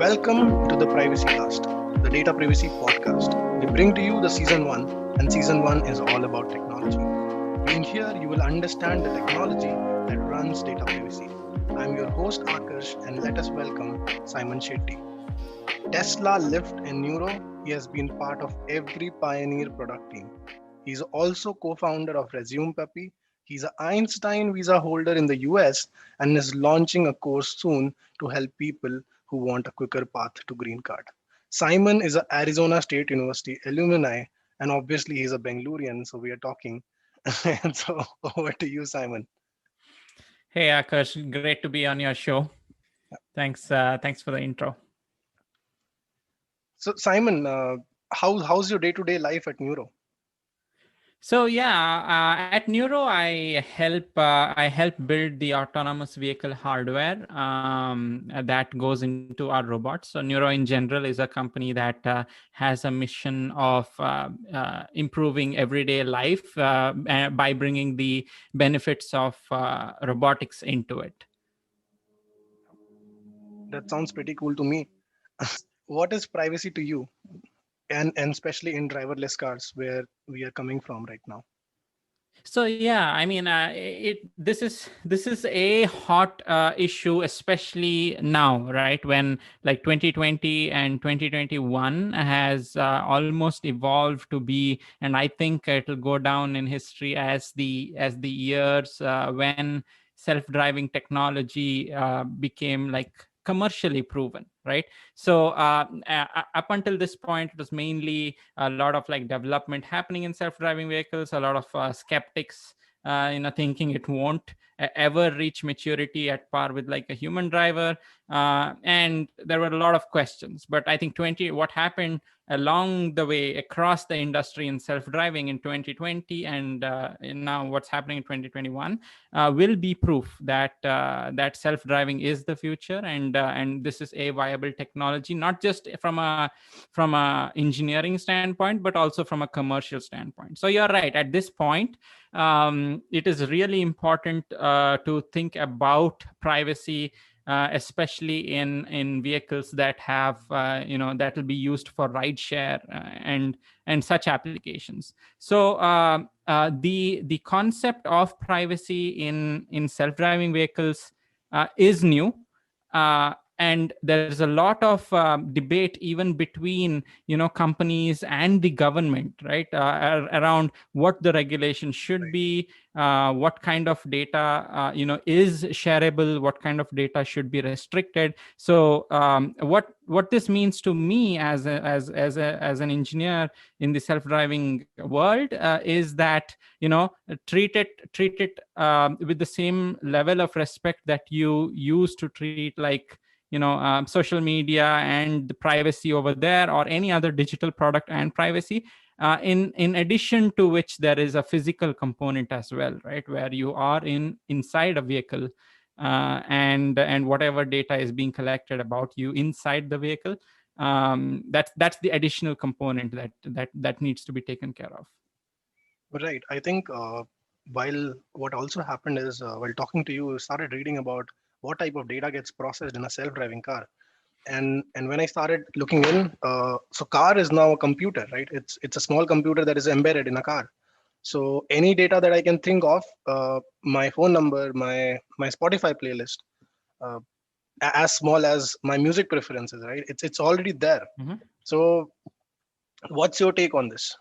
Welcome to the PrivacyCast, the Data Privacy Podcast. We bring to you the season 1, and season 1 is all about technology. In here, you will understand the technology that runs data privacy. I'm your host Akarsh, and let us welcome Saiman Shetty. Tesla, Lyft, and Nuro, he has been part of every pioneer product team. He's also co-founder of Resume Puppy. He's an Einstein visa holder in the US and is launching a course soon to help people who want a quicker path to green card. Simon is an Arizona State University alumni, and obviously he's a Bangalorean, so we are talking. And so over to you, Simon. Hey Akash, great to be on your show. Thanks for the intro. So Simon, how's your day-to-day life at Neuro? So at Nuro, I help build the autonomous vehicle hardware that goes into our robots. So Nuro in general is a company that has a mission of improving everyday life by bringing the benefits of robotics into it. That sounds pretty cool to me. What is privacy to you? And especially in driverless cars where we are coming from right now. So this is a hot issue, especially now, right? When like 2020 and 2021 has almost evolved to be, and I think it'll go down in history as the years when self-driving technology became like commercially proven, right? So up until this point, it was mainly a lot of like development happening in self-driving vehicles, a lot of skeptics thinking it won't ever reach maturity at par with like a human driver, and there were a lot of questions. But I think what happened along the way across the industry in self-driving in 2020 and now what's happening in 2021 will be proof that that self-driving is the future, and this is a viable technology, not just from a engineering standpoint, but also from a commercial standpoint. So you're right. At this point, it is really important to think about privacy, especially in vehicles that have that will be used for rideshare and such applications. So the concept of privacy in self-driving vehicles is new. And there's a lot of debate even between companies and the government, right, around what the regulation should be, what kind of data is shareable, what kind of data should be restricted. So what this means to me as an engineer in the self-driving world is that treat it with the same level of respect that you used to treat like social media and the privacy over there, or any other digital product and privacy. In addition to which, there is a physical component as well, right, where you are inside a vehicle, and whatever data is being collected about you inside the vehicle, that's the additional component that needs to be taken care of. Right. I think while what also happened is while talking to you, I started reading about what type of data gets processed in a self-driving car. And when I started looking in, so car is now a computer, right? It's a small computer that is embedded in a car. So any data that I can think of, my phone number, my Spotify playlist, uh, as small as my music preferences, right? It's already there. Mm-hmm. So what's your take on this?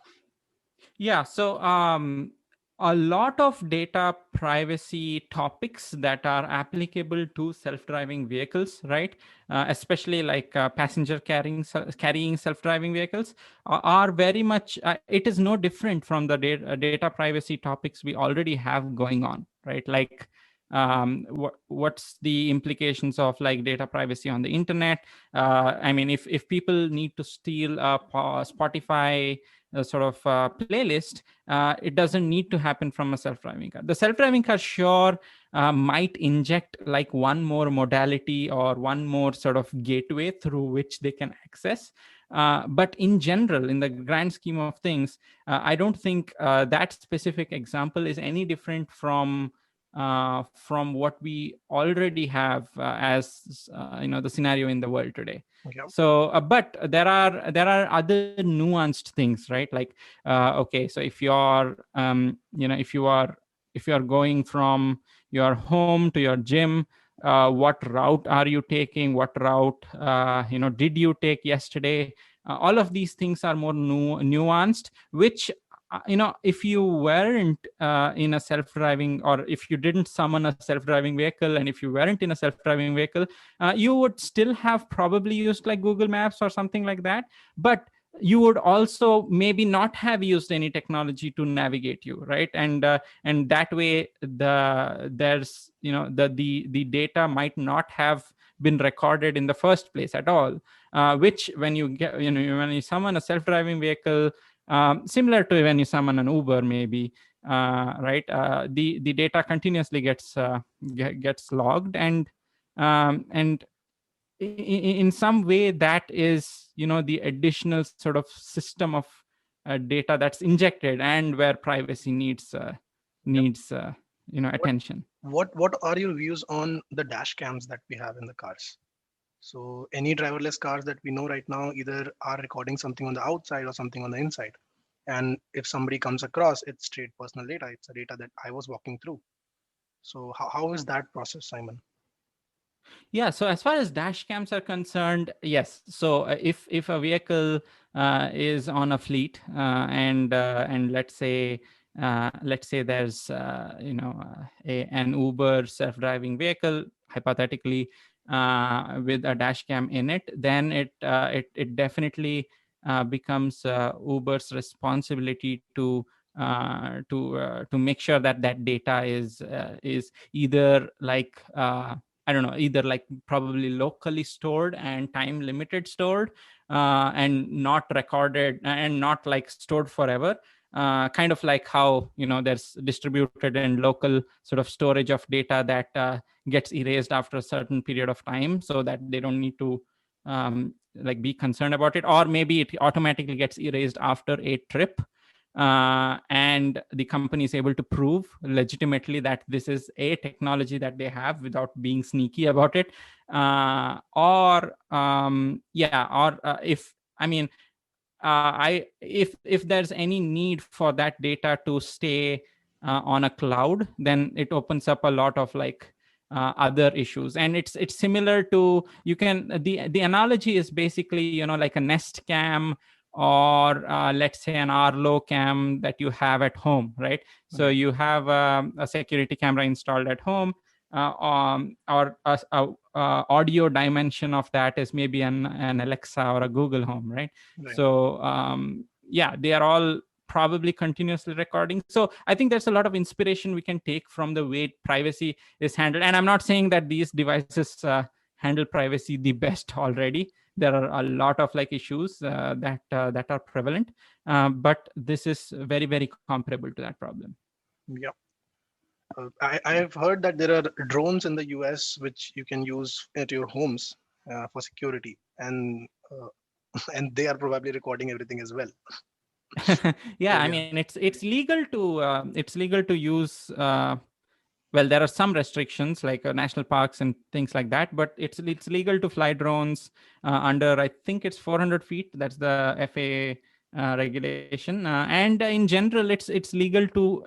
Yeah, so a lot of data privacy topics that are applicable to self-driving vehicles, right? Especially like passenger carrying self-driving vehicles are very much. It is no different from the data privacy topics we already have going on, right? Like what's the implications of like data privacy on the internet? I mean, if people need to steal a Spotify sort of playlist, it doesn't need to happen from a self-driving car. The self-driving car sure might inject like one more modality or one more sort of gateway through which they can access. But in general, in the grand scheme of things, I don't think that specific example is any different from from what we already have as the scenario in the world today. Yeah. So but there are other nuanced things, right? Like okay, so if you are going from your home to your gym, what route are you taking, what route did you take yesterday? All of these things are more nuanced, which if you weren't in a self-driving, or if you didn't summon a self-driving vehicle, and if you weren't in a self-driving vehicle, you would still have probably used like Google Maps or something like that. But you would also maybe not have used any technology to navigate you, right? And that way there's the data might not have been recorded in the first place at all, which when you get when you summon a self-driving vehicle, similar to when you summon an Uber, maybe, right? The data continuously gets logged, and in some way that is the additional sort of system of data that's injected, and where privacy needs Yep. What attention. what are your views on the dash cams that we have in the cars? So any driverless cars that we know right now either are recording something on the outside or something on the inside. And if somebody comes across, it's straight personal data. It's a data that I was walking through. So how is that process, Simon? Yeah, so as far as dash cams are concerned, yes. So if a vehicle is on a fleet, and let's say there's an Uber self-driving vehicle, hypothetically, with a dash cam in it, then it definitely becomes Uber's responsibility to make sure that that data is either like I don't know, either like probably locally stored and time limited stored, and not recorded, and not like stored forever. Kind of like how there's distributed and local sort of storage of data that gets erased after a certain period of time, so that they don't need to like be concerned about it, or maybe it automatically gets erased after a trip, and the company is able to prove legitimately that this is a technology that they have without being sneaky about it, or yeah, or if I mean I if there's any need for that data to stay on a cloud, then it opens up a lot of like other issues. And it's similar to, you can the analogy is basically like a Nest Cam, or let's say an Arlo cam that you have at home, right? So Right, you have a security camera installed at home, or a audio dimension of that is maybe an Alexa or a Google Home, right? right. So yeah, they are all probably continuously recording. So I think there's a lot of inspiration we can take from the way privacy is handled. And I'm not saying that these devices handle privacy the best already. There are a lot of like issues that are prevalent, but this is very, very comparable to that problem. Yeah. I've heard that there are drones in the US which you can use at your homes for security, and they are probably recording everything as well. Yeah, So I yeah, mean it's legal to use well, there are some restrictions like national parks and things like that, but it's legal to fly drones under, I think it's 400 feet. That's the FAA regulation, and in general it's legal to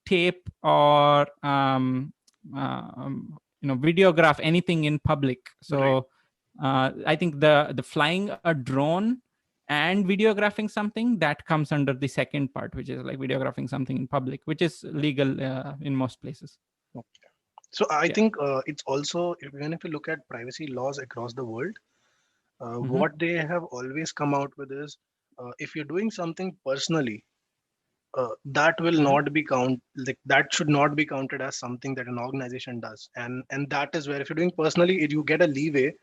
tape or videograph anything in public. right. So I think the flying a drone and videographing something, that comes under the second part, which is like videographing something in public, which is legal in most places. Okay. So I Yeah. think it's also, even if you look at privacy laws across the world, Hmm. what they have always come out with is if you're doing something personally, that will Hmm. not be like that should not be counted as something that an organization does, and that is where if you're doing personally, you get a leeway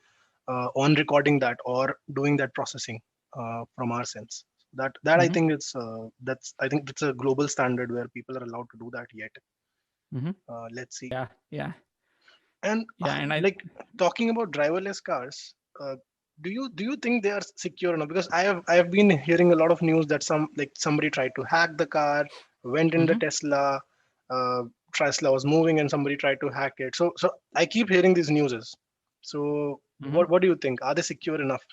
on recording that or doing that processing from our sense. That I Hmm. think that's I think it's a global standard where people are allowed to do that yet. Hmm. Let's see. Yeah, yeah, And yeah. And I. like talking about driverless cars, do you think they are secure enough? Because I have been hearing a lot of news that somebody tried to hack the car, went in the Hmm. Tesla, uh, Tesla was moving and somebody tried to hack it. So I keep hearing these newses. So what do you think? Are they secure enough?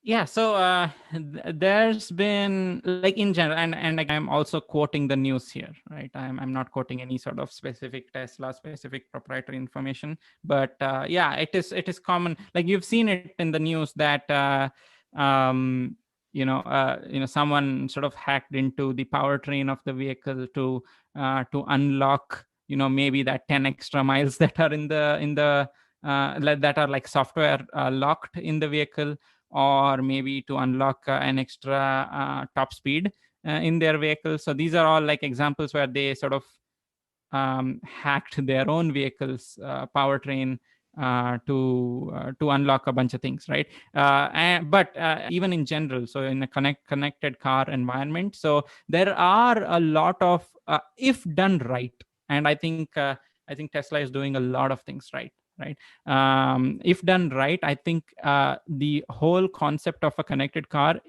Yeah, so there's been, like, in general, and again, I'm also quoting the news here, right? I'm not quoting any sort of specific Tesla specific proprietary information, but yeah, it is common. Like, you've seen it in the news that um, someone sort of hacked into the powertrain of the vehicle to unlock, maybe that 10 extra miles that are that are like software locked in the vehicle, or maybe to unlock an extra top speed in their vehicle. So these are all like examples where they sort of hacked their own vehicle's powertrain to unlock a bunch of things, right? But even in general, so in a connected car environment, so there are a lot of, if done right, and I think Tesla is doing a lot of things right. Right. If done right, I think the whole concept of a connected car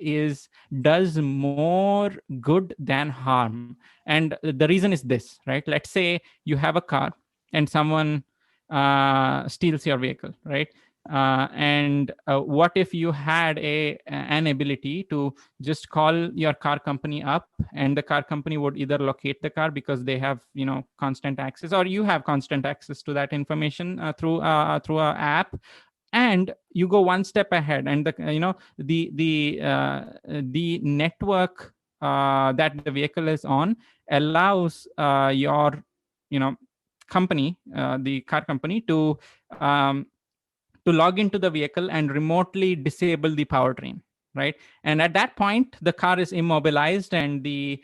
does more good than harm. And the reason is this, right? Let's say you have a car and someone steals your vehicle, right? And what if you had an ability to just call your car company up, and the car company would either locate the car because they have constant access, or you have constant access to that information through a app, and you go one step ahead, and the network that the vehicle is on allows your you know company, the car company, um, to log into the vehicle and remotely disable the powertrain, right? And at that point the car is immobilized, and the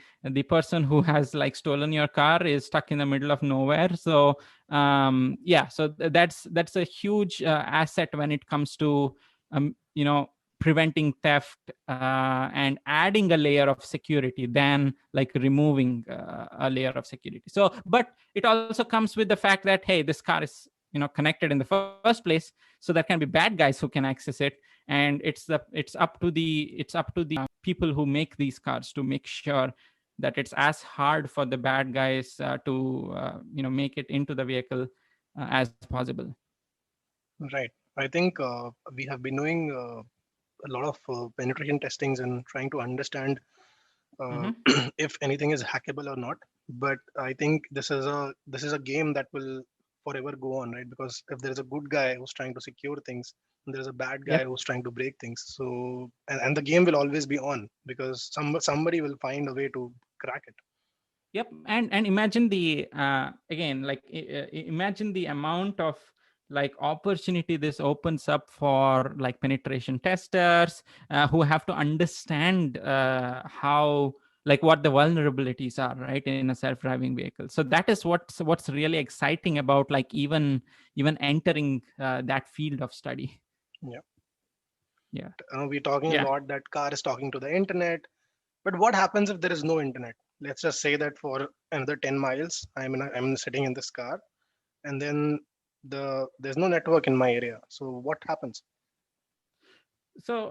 person who has like stolen your car is stuck in the middle of nowhere. So yeah, so that's a huge asset when it comes to um, you know preventing theft and adding a layer of security than like removing a layer of security. So but it also comes with the fact that, hey, this car is connected in the first place, so there can be bad guys who can access it. And it's up to the people who make these cars to make sure that it's as hard for the bad guys to make it into the vehicle as possible. Right. I think we have been doing a lot of penetration testings and trying to understand uh, Hmm. if anything is hackable or not. But I think this is a game that will forever go on, right? Because if there is a good guy who's trying to secure things, and there is a bad guy Yep. who's trying to break things, so and the game will always be on because somebody will find a way to crack it. Yep. And imagine the again, like imagine the amount of like opportunity this opens up for like penetration testers who have to understand how, like, what the vulnerabilities are, right, in a self-driving vehicle. So that is what's really exciting about, like, even entering that field of study. Yeah. Yeah. We're talking a Yeah. lot that car is talking to the internet, but what happens if there is no internet? Let's just say that for another 10 miles, I'm sitting in this car, and then there's no network in my area. So what happens? So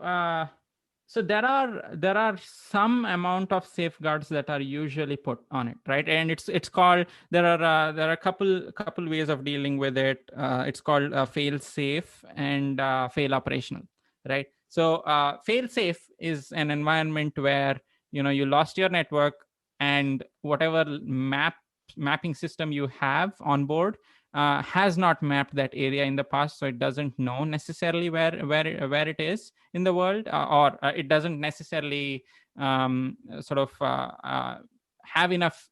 so there are some amount of safeguards that are usually put on it, right? And it's called, there are a couple ways of dealing with it. It's called fail safe and fail operational, right? So fail safe is an environment where you lost your network, and whatever mapping system you have on board has not mapped that area in the past, so it doesn't know necessarily where it is in the world, or it doesn't necessarily sort of have enough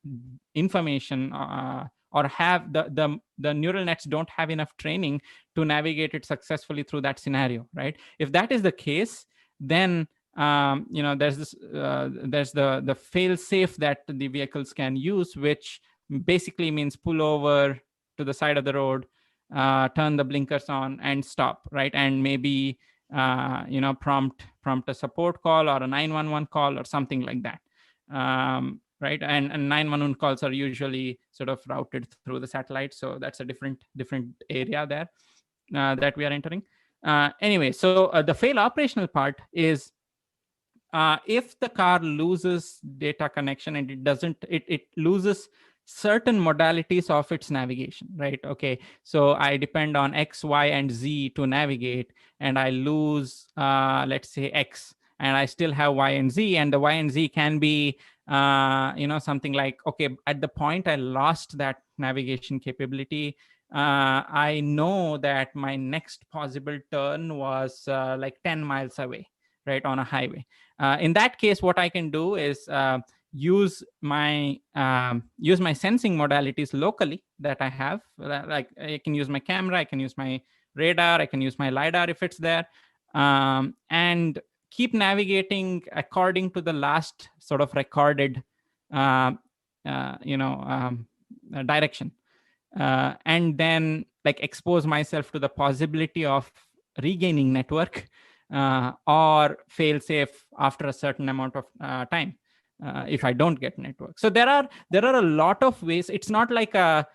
information, or have the neural nets don't have enough training to navigate it successfully through that scenario, right? If that is the case, then there's the fail safe that the vehicles can use, which basically means pull over to the side of the road, turn the blinkers on and stop, right? And maybe prompt a support call or a 911 call or something like that. Right. And 911 calls are usually sort of routed through the satellite, so that's a different area there that we are entering. Anyway, so the fail operational part is, if the car loses data connection and it loses certain modalities of its navigation, right? Okay, so I depend on X, Y, and Z to navigate, and I lose, let's say, X, and I still have Y and Z, and the Y and Z can be, something like, okay, at the point I lost that navigation capability, I know that my next possible turn was like 10 miles away, right, on a highway. In that case, what I can do is use my sensing modalities locally that I have. Like I can use my camera, I can use my radar, I can use my lidar if it's there, and keep navigating according to the last sort of recorded, uh, uh, you know, um, direction, and then like expose myself to the possibility of regaining network, or fail safe after a certain amount of time, if I don't get network. So there are a lot of ways. It's not like a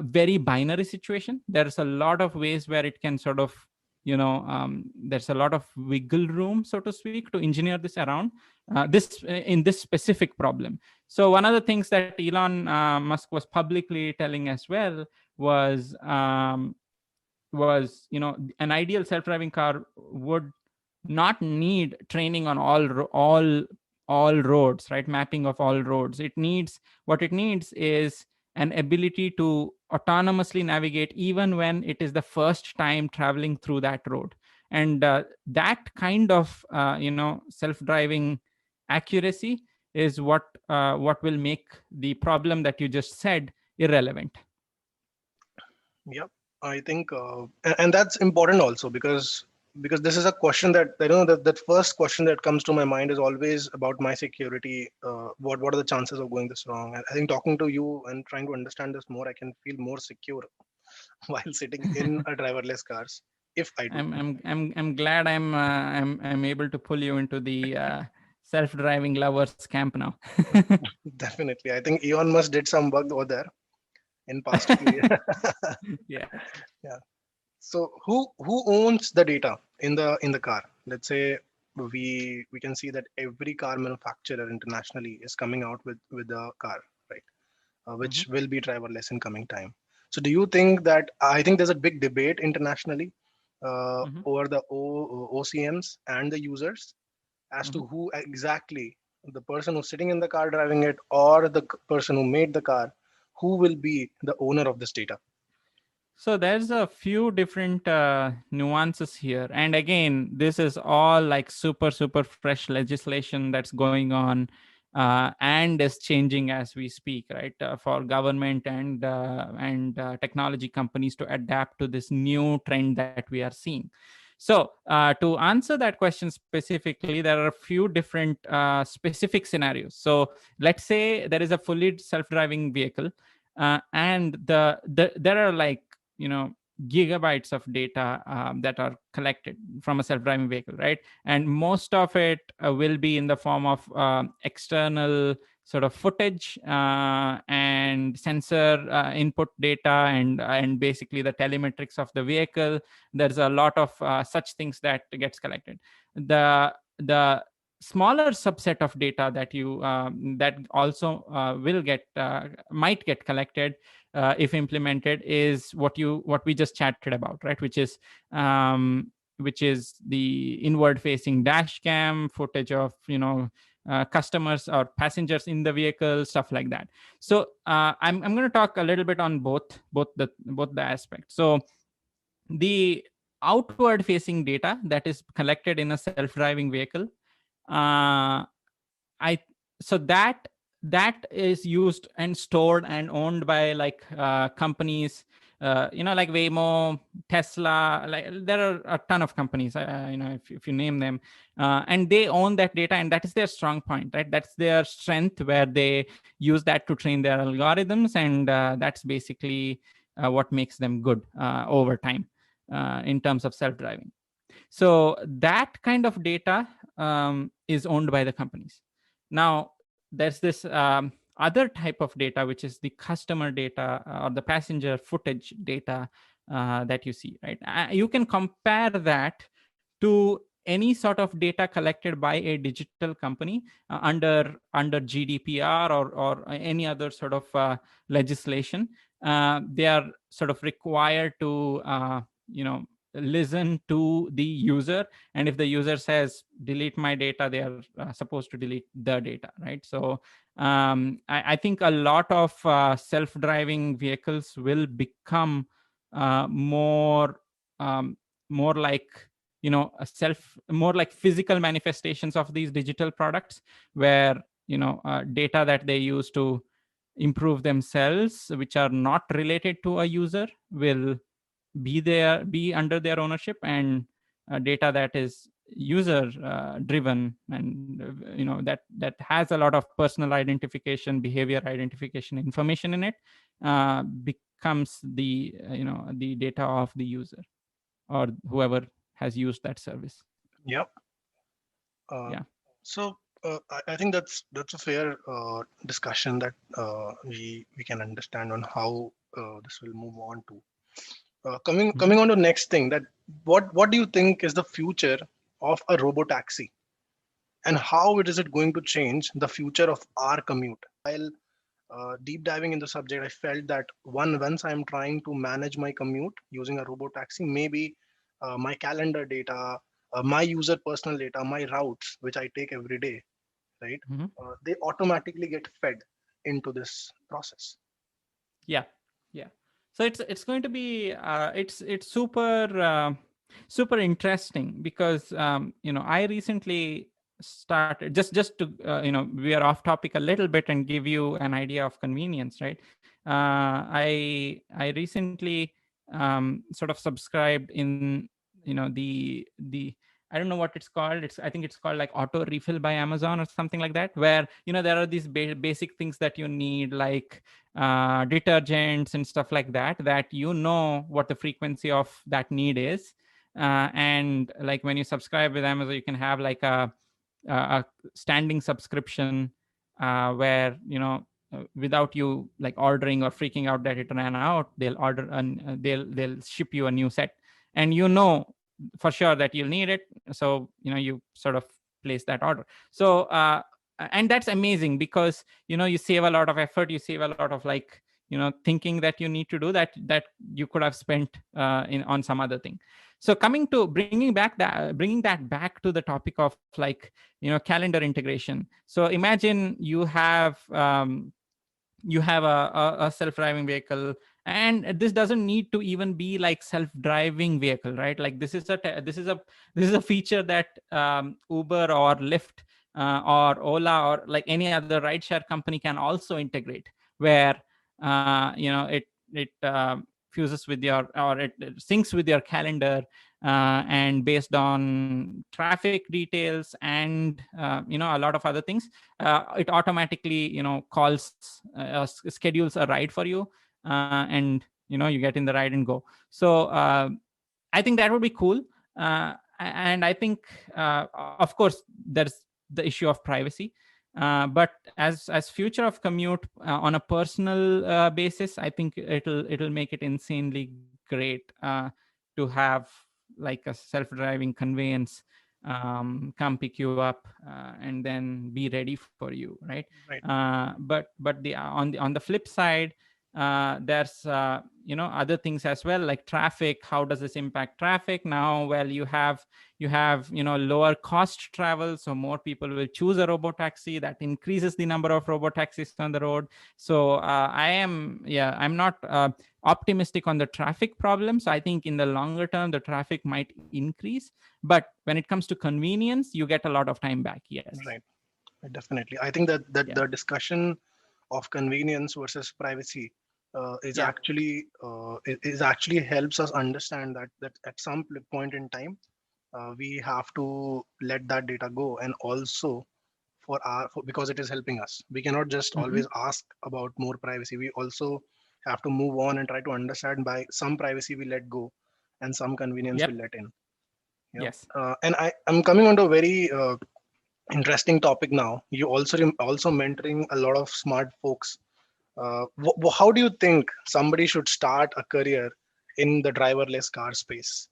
very binary situation. There's a lot of ways where it can sort of, there's a lot of wiggle room, so to speak, to engineer this around this in this specific problem. So one of the things that Elon Musk was publicly telling as well was, an ideal self-driving car would not need training on all roads, right? Mapping of all roads. What it needs is an ability to autonomously navigate even when it is the first time traveling through that road. And that kind of self-driving accuracy is what will make the problem that you just said irrelevant. Yep, I think, and that's important also, because this is a question that, that first question that comes to my mind is always about my security. What are the chances of going this wrong? And I think talking to you and trying to understand this more, I can feel more secure while sitting in a driverless cars, if I do. I'm glad I'm able to pull you into the self-driving lovers camp now. Definitely, I think Elon Musk did some work over there in past few years. Yeah. Yeah. So who owns the data in the car? Let's say we can see that every car manufacturer internationally is coming out with a car, right? Mhm. Which will be driverless in coming time. So do you think that, I think there's a big debate internationally Mhm. over the OCMs and the users as Mhm. to who exactly, the person who's sitting in the car driving it, or the person who made the car, who will be the owner of this data? So there's a few different nuances here, and again, this is all like super fresh legislation that's going on, and is changing as we speak, right? For government and technology companies to adapt to this new trend that we are seeing. So to answer that question specifically, there are a few different specific scenarios. So let's say there is a fully self-driving vehicle, and there are like, you know gigabytes of data that are collected from a self-driving vehicle, right? And most of it will be in the form of external sort of footage, and sensor input data, and basically the telemetrics of the vehicle. There's a lot of such things that gets collected. The smaller subset of data that also will get might get collected if implemented, is what we just chatted about, right? Which is the inward facing dash cam footage of customers or passengers in the vehicle, stuff like that. So I'm going to talk a little bit on both the aspects. So the outward facing data that is collected in a self-driving vehicle, uh, I so that is used and stored and owned by like companies, like Waymo, Tesla. Like there are a ton of companies, if you name them, and they own that data, and that is their strong point, right? That's their strength, where they use that to train their algorithms, and that's basically what makes them good over time in terms of self-driving. So that kind of data is owned by the companies. Now, there's this other type of data, which is the customer data, or the passenger footage data that you see, right? You can compare that to any sort of data collected by a digital company under GDPR or any other sort of legislation, they are sort of required to listen to the user, and if the user says delete my data, they are supposed to delete the data, right? So I think a lot of self-driving vehicles will become more more like more like physical manifestations of these digital products, where data that they use to improve themselves, which are not related to a user, will be under their ownership, and data that is user driven, and that has a lot of personal identification, behavior identification information in it, becomes the data of the user or whoever has used that service. Yep. Uh, Yeah. so I think that's a fair discussion that we can understand on how this will move on to. Coming Mhm. on to next thing, that what do you think is the future of a robo taxi, and how it is it going to change the future of our commute? While deep diving in the subject, I felt that once I'm trying to manage my commute using a robo taxi, maybe my calendar data, my user personal data, my routes which I take every day, right? Mhm. They automatically get fed into this process. Yeah, yeah. So it's going to be it's super super interesting, because I recently started, just to we are off topic a little bit and give you an idea of convenience, right? I recently sort of subscribed in the I don't know what it's called. I think it's called like auto refill by Amazon or something like that, where there are these basic things that you need, like detergents and stuff like that, that what the frequency of that need is. And like when you subscribe with Amazon, you can have like a standing subscription, where without you like ordering or freaking out that it ran out, they'll order and they'll ship you a new set, and for sure that you'll need it. So you sort of place that order. So and that's amazing, because you save a lot of effort, you save a lot of like thinking that you need to do that you could have spent in on some other thing. So coming to bringing that back to the topic of like calendar integration. So imagine you have a self-driving vehicle, and this doesn't need to even be like self-driving vehicle, right? Like this is a feature that Uber or Lyft or Ola or like any other rideshare company can also integrate, where it fuses with your, or it syncs with your calendar, and based on traffic details and a lot of other things, it automatically schedules a ride for you, and you get in the ride and go. So I think that would be cool. And I think of course there's the issue of privacy, but as future of commute on a personal basis, I think it'll make it insanely great to have like a self-driving conveyance come pick you up and then be ready for you, right? Right. But on the flip side, there's other things as well, like traffic. How does this impact traffic now? Well, you have lower cost travel, so more people will choose a robo taxi. That increases the number of robo taxis on the road. So I'm not optimistic on the traffic problems. I think in the longer term the traffic might increase, but when it comes to convenience, you get a lot of time back. Yes. Right. Definitely. I think that Yeah. the discussion of convenience versus privacy Yeah. is actually helps us understand that at some point in time we have to let that data go, and also because it is helping us, we cannot just Hmm. always ask about more privacy. We also have to move on and try to understand, by some privacy we let go and some convenience we Yep. let in. Yep. Yes. And I'm coming on to a very interesting topic now. You also mentoring a lot of smart folks. How do you think somebody should start a career in the driverless car space?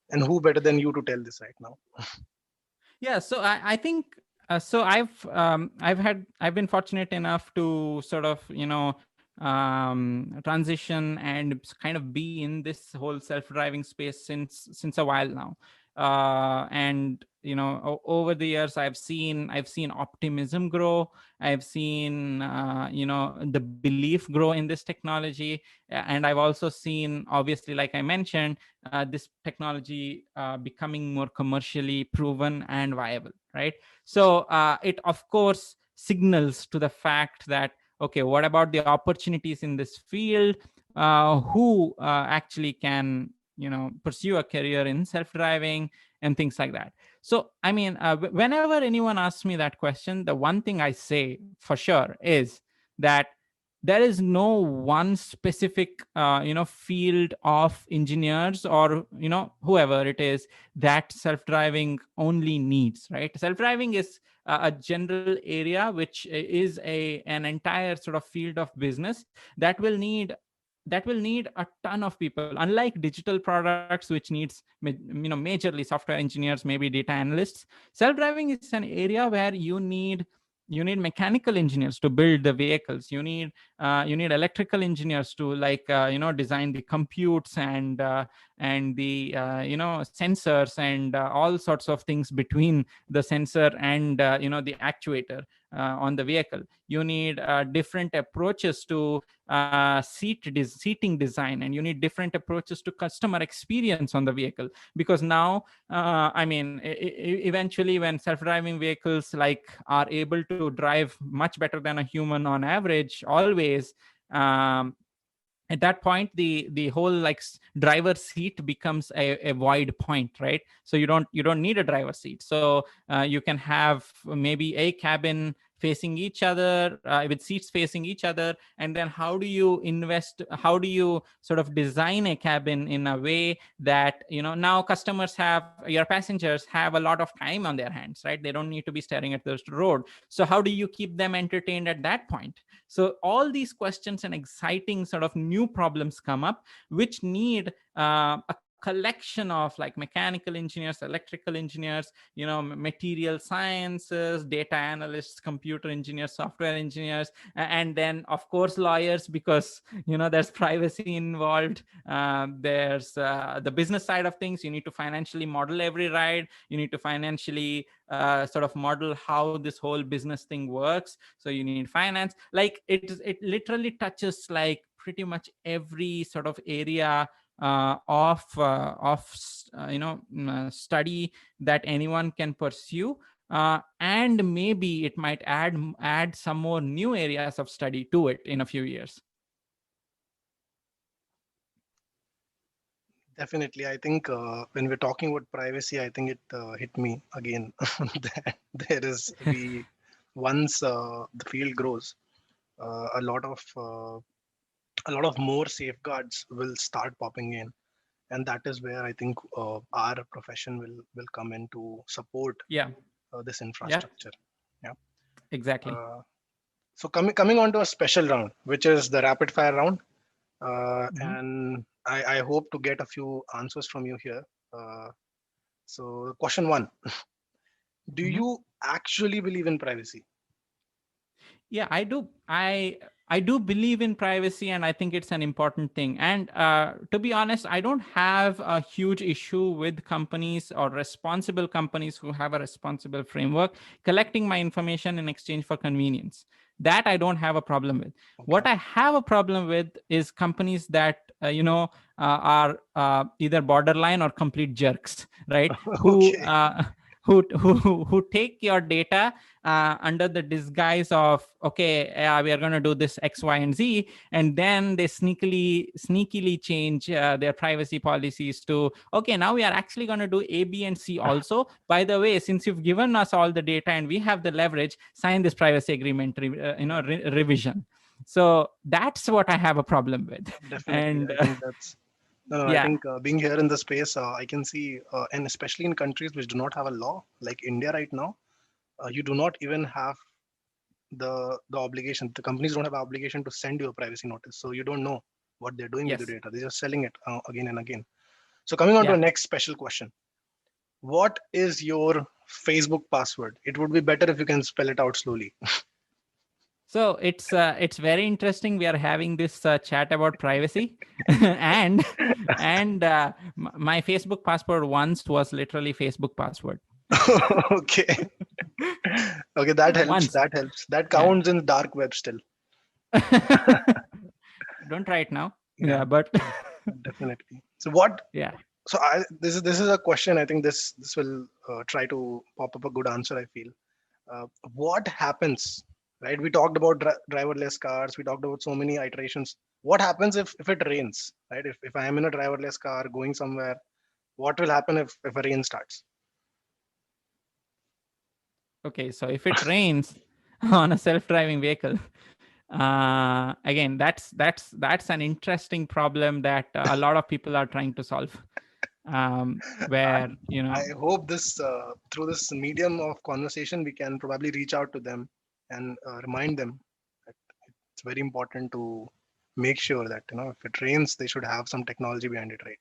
And who better than you to tell this right now? Yeah, so I think so I've been fortunate enough to sort of transition and kind of be in this whole self-driving space since a while now. And over the years I've seen optimism grow. I've seen the belief grow in this technology. And I've also seen, obviously, like I mentioned, this technology becoming more commercially proven and viable, right? So it of course signals to the fact that, okay, what about the opportunities in this field? Who actually can pursue a career in self-driving and things like that. So I mean, whenever anyone asks me that question, the one thing I say for sure is that there is no one specific field of engineers, or whoever it is, that self-driving only needs, right? Self-driving is a general area which is an entire sort of field of business that will need a ton of people. Unlike digital products, which needs majorly software engineers, maybe data analysts, self-driving is an area where you need mechanical engineers to build the vehicles. You need electrical engineers to, like, design the computes and the sensors and all sorts of things between the sensor and the actuator on the vehicle. You need different approaches to seating design, and you need different approaches to customer experience on the vehicle, because now I mean, eventually, when self-driving vehicles like are able to drive much better than a human on average always, um, at that point the whole, like, driver seat becomes a void point, right? So you don't need a driver seat. So you can have maybe a cabin facing each other, with seats facing each other. And then how do you sort of design a cabin in a way that now your passengers have a lot of time on their hands, right? They don't need to be staring at the road. So how do you keep them entertained at that point? So all these questions and exciting sort of new problems come up, which need a collection of, like, mechanical engineers, electrical engineers, material sciences, data analysts, computer engineers, software engineers, and then of course lawyers, because there's privacy involved. There's the business side of things. You need to financially model every ride. You need to financially sort of model how this whole business thing works. So you need finance. Like, it literally touches, like, pretty much every sort of area of study that anyone can pursue. And maybe it might add some more new areas of study to it in a few years. Definitely. I think when we're talking about privacy, I think it hit me again that there is we once the field grows, uh, a lot of uh, a lot of more safeguards will start popping in, and that is where I think our profession will come in to support Yeah. this Yeah, infrastructure. Yeah. exactly. Uh, so coming on to a special round, which is the rapid fire round, Mhm. and I hope to get a few answers from you here. Uh, so question one: do Mhm. you actually believe in privacy? Yeah, I do believe in privacy, and I think it's an important thing. And to be honest, I don't have a huge issue with companies or responsible companies who have a responsible framework collecting my information in exchange for convenience. That I don't have a problem with. Okay. What I have a problem with is companies that are either borderline or complete jerks, right? who Okay. uh, who take your data under the disguise of, okay, we are going to do this X, Y, and Z, and then they sneakily change their privacy policies to, okay, now we are actually going to do A, B, and C also. By the way, since you've given us all the data and we have the leverage, sign this privacy agreement revision. So that's what I have a problem with. Definitely. And I think that's no, no. I yeah. think being here in the space, I can see, and especially in countries which do not have a law, like India right now, you do not even have the obligation. The companies don't have obligation to send you a privacy notice, so you don't know what they're doing with the Yes. data. They're just selling it again and again. So coming on to the Yeah. next special question. What is your Facebook password? It would be better if you can spell it out slowly. So it's very interesting. We are having this chat about privacy, and my Facebook password once was literally Facebook password. Okay. Okay, that helps. Once, That helps. That yeah. counts in dark web still. Don't try it now. Yeah, Yeah, but definitely. So what? yeah, So this is a question. I think this will try to pop up a good answer. I feel. What happens? Right. We talked about driverless cars. We talked about so many iterations. What happens if it rains? Right. If I am in a driverless car going somewhere, what will happen if a rain starts? okay. So if it rains on a self-driving vehicle, again, that's an interesting problem that a lot of people are trying to solve. I, Where I hope this through this medium of conversation we can probably reach out to them and remind them that it's very important to make sure that if it rains they should have some technology behind it, right?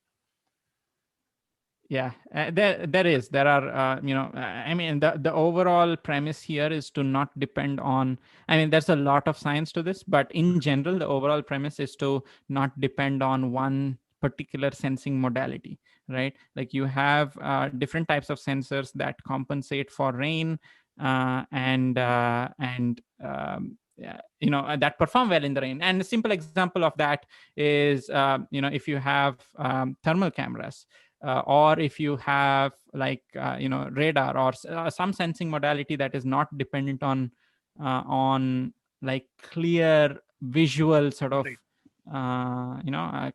yeah, there are I mean, the overall premise here is to not depend on, I mean, there's a lot of science to this, but in general the overall premise is to not depend on one particular sensing modality, right? Like you have different types of sensors that compensate for rain, and that perform well in the rain. And a simple example of that is if you have thermal cameras, or if you have like radar or some sensing modality that is not dependent on like clear visual sort of Right,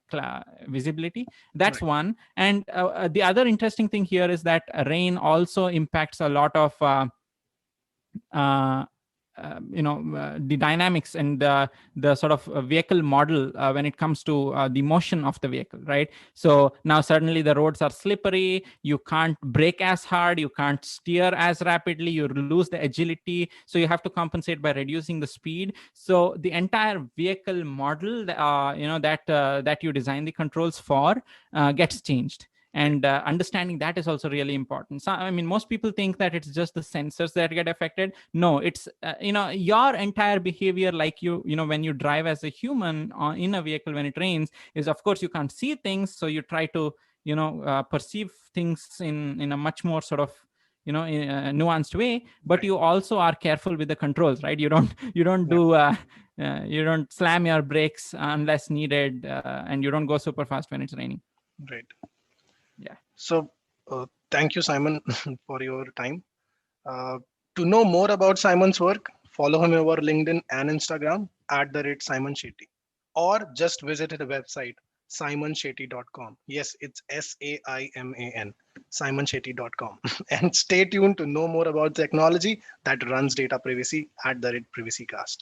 visibility. That's right, one. And the other interesting thing here is that rain also impacts a lot of uh, the dynamics and the sort of vehicle model when it comes to the motion of the vehicle, right? So now suddenly the roads are slippery, you can't brake as hard, you can't steer as rapidly, you lose the agility, so you have to compensate by reducing the speed. So the entire vehicle model that you design the controls for gets changed. right, And understanding that is also really important. So I mean, most people think that it's just the sensors that get affected. No, it's your entire behavior, like when you drive as a human in a vehicle when it rains, is of course you can't see things, so you try to perceive things in a much more sort of in a nuanced way. But right, you also are careful with the controls, right? You don't yeah, do you don't slam your brakes unless needed, and you don't go super fast when it's raining. right. Yeah. So thank you, Simon, for your time. uh, to know more about Simon's work, follow him over LinkedIn and Instagram at the rate Simon Shetty, or just visit his website simonshetty.com. Yes, it's SAIMAN, simonshetty.com. And stay tuned to know more about technology that runs data privacy at the rate PrivacyCast.